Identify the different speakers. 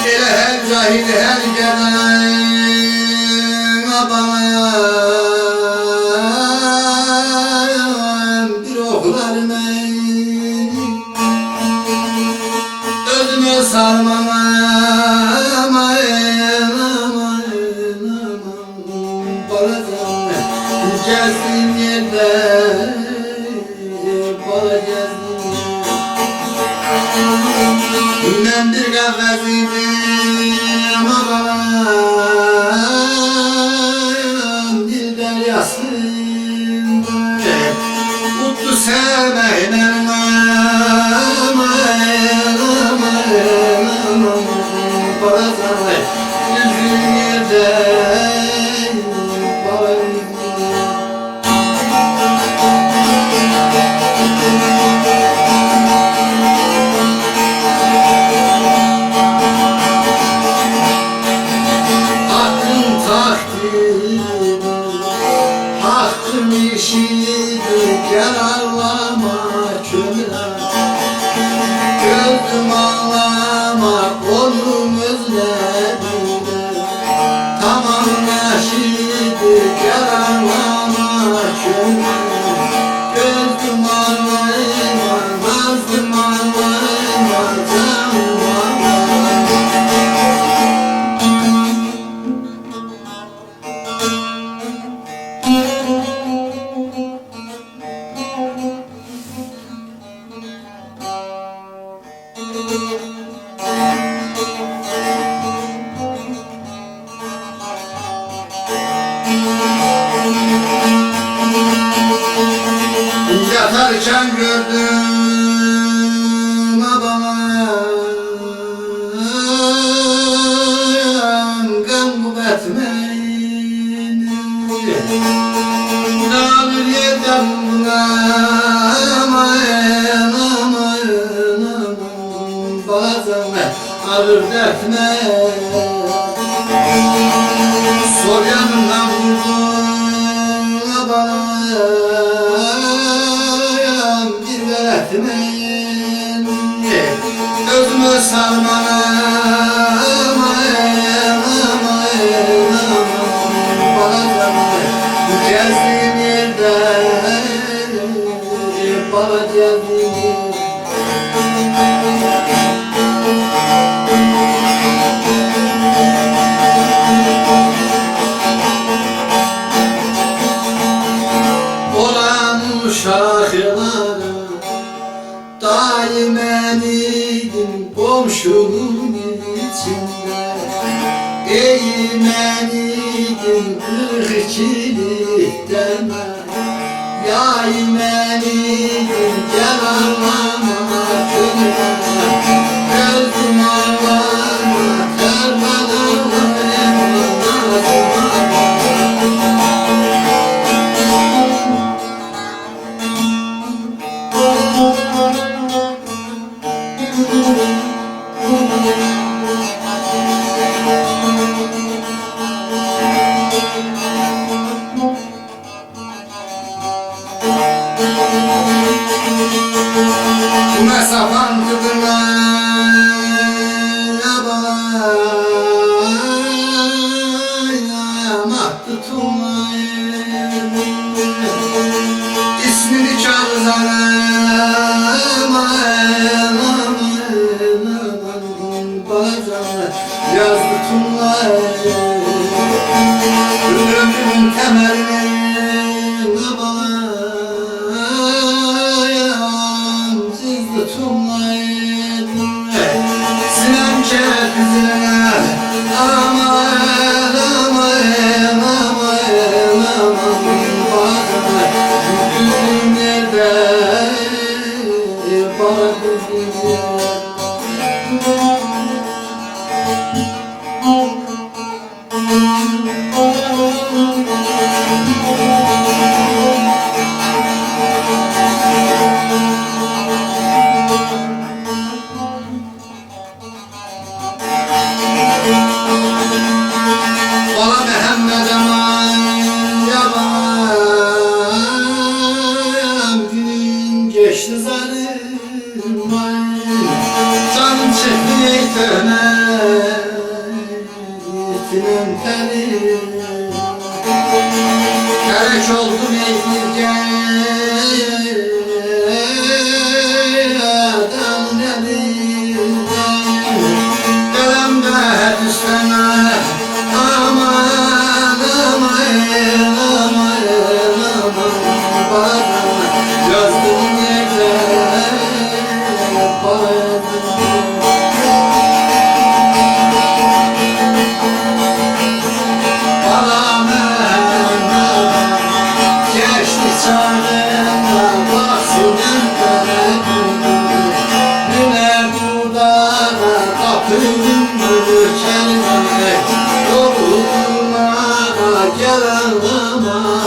Speaker 1: Her cahil her gelen abayan bir oklarına özüme sarmama gezdiğim yerde bana gezdiğim günden bir kafesiydim aman dil deryasında mutlu sevmeyle bazen yüzüm yerde hakkın işidir gel ağlama kömüre gözüm ağlama kolum özlediğinde tamam neşidir gel ağlama kömüre gözüm ağlama nazım ağlama canım ağlama. Yatarken gördüm abaman gam etmeyin dağılır yerden bazen ağır dertme sol yanımdan vurdum abaman bir veretmeyin özüme sarmana gezdiğim yerde bana gezdiğim olan uşakları daimen idim komşunun içinde eğmen idim 42'likten yaymen idim gel ağlama kömüre gözüm ağlama termanıma mesafan kıdırma yabayamak tutulmayın ismini çağırsana bazen yaz tutulmayın ömrümün temelini sinem kepizine aman aman aman bazen yüzüm yerde bana Ola Mehmet aman yaban geçti zarım vay. Canım çıktı dönetinin teli. Gerek oldu bir adam elinden. Gelemde düşsene aman aman aman aman bana yazdığın yerler bana. Yoluna gelen ama